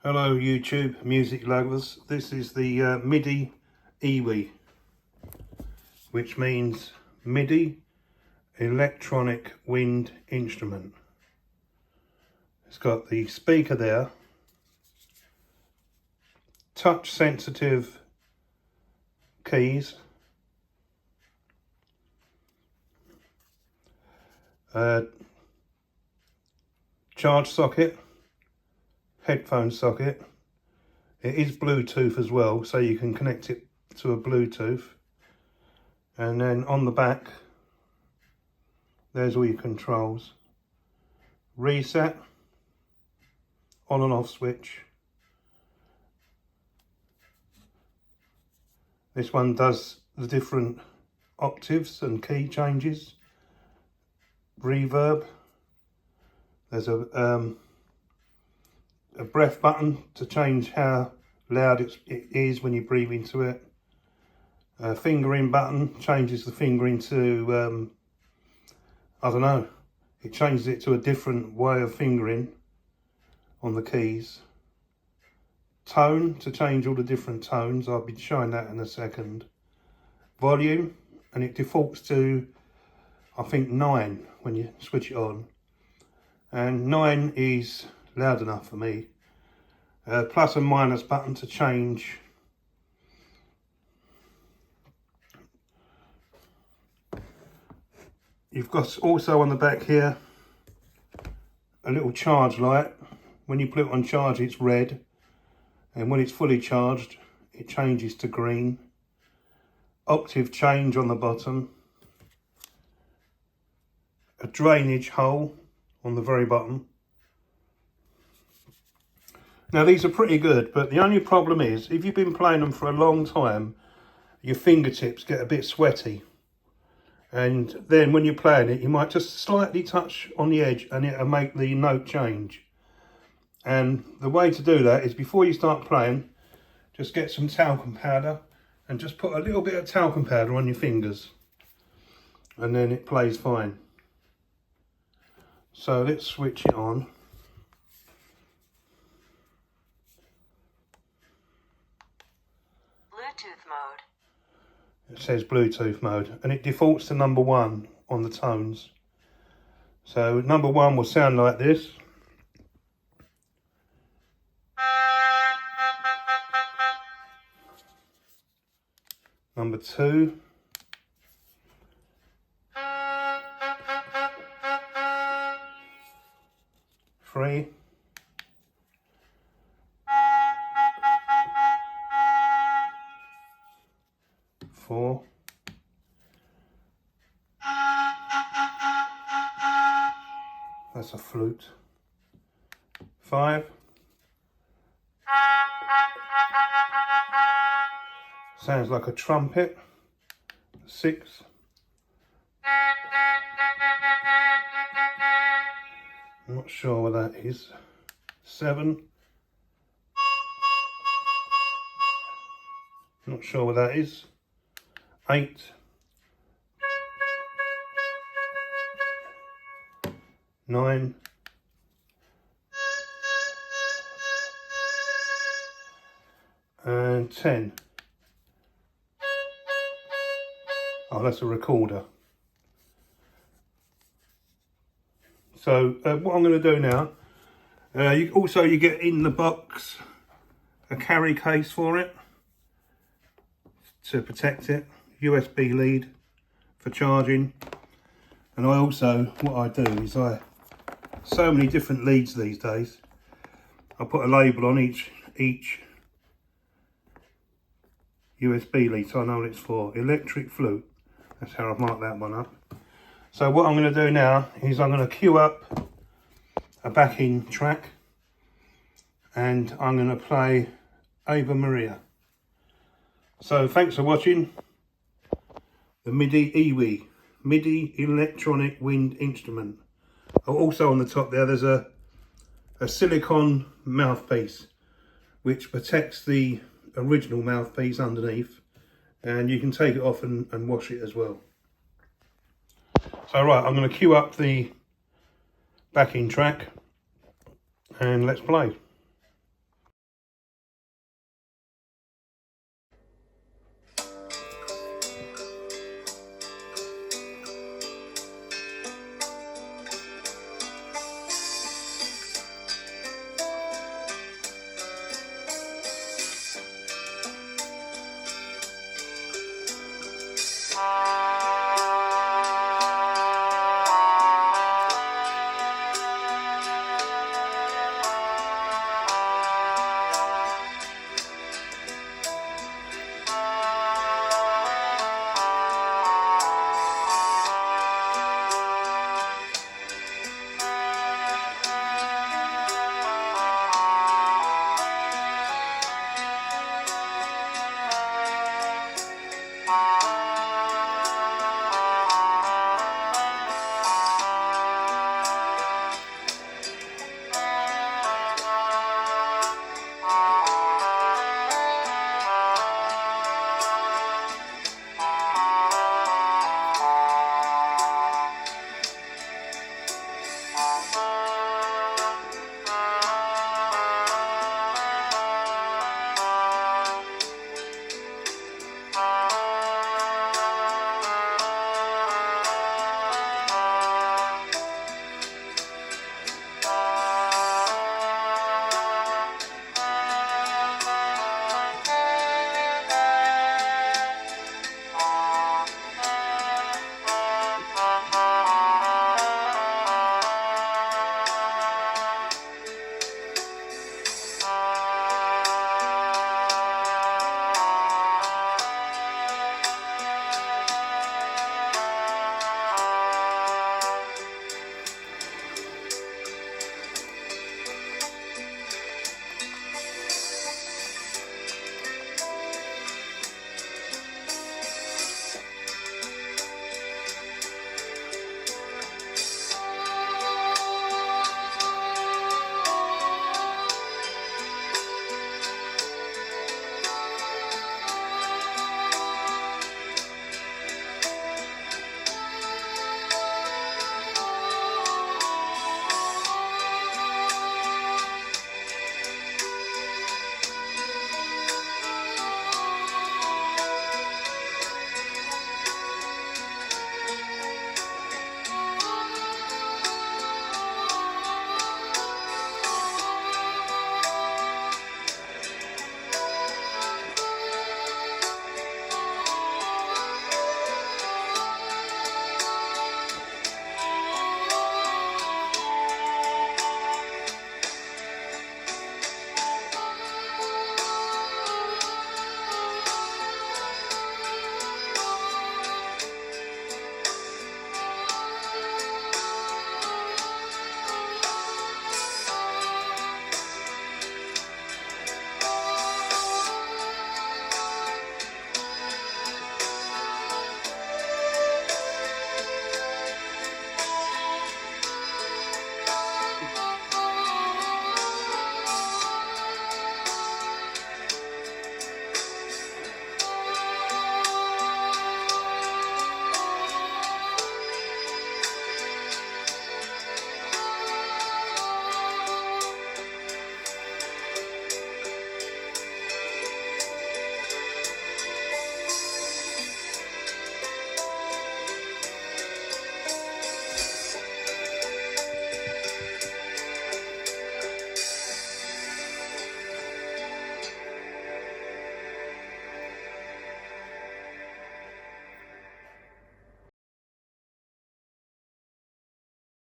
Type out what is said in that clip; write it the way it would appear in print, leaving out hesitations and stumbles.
Hello YouTube music lovers, this is the Midi EWI, which means Midi electronic wind instrument. It's got the speaker there, touch sensitive keys, charge socket, headphone socket. It is Bluetooth as well, so you can connect it to a Bluetooth. And then on the back there's all your controls: reset, on and off switch. This one does the different octaves and key changes. Reverb. There's a breath button to change how loud it is when you breathe into it. A fingering button changes the fingering to, I don't know, it changes it to a different way of fingering on the keys. Tone to change all the different tones, I'll be showing that in a second. Volume, and it defaults to, I think, 9 when you switch it on. And 9 is loud enough for me. Plus and minus button to change you've got also on the back here a little charge light. When you put it on charge it's red, and when it's fully charged it changes to green. Octave change on the bottom, a drainage hole on the very bottom. Now these are pretty good, but the only problem is if you've been playing them for a long time, your fingertips get a bit sweaty, and then when you're playing it you might just slightly touch on the edge and it'll make the note change. And the way to do that is, before you start playing, just get some talcum powder and just put a little bit of talcum powder on your fingers, and then it plays fine. So let's switch it on. Bluetooth mode. It says Bluetooth mode, and it defaults to number 1 on the tones. So number 1 will sound like this. Number 2. Three. 4. That's a flute. 5. Sounds like a trumpet. 6. I'm not sure what that is. 7. Not sure what that is. 8. 9. 10. Oh, that's a recorder. So what I'm going to do now, you get in the box a carry case for it to protect it, USB lead for charging. And I also, what I do is so many different leads these days, I put a label on each USB lead so I know what it's for. Electric flute, that's how I've marked that one up. So what I'm going to do now is I'm going to cue up a backing track, and I'm going to play Ave Maria. So thanks for watching the Midi EWI, Midi electronic wind instrument. Also on the top there's a silicone mouthpiece which protects the original mouthpiece underneath, and you can take it off and wash it as well. So right, I'm going to cue up the backing track and let's play.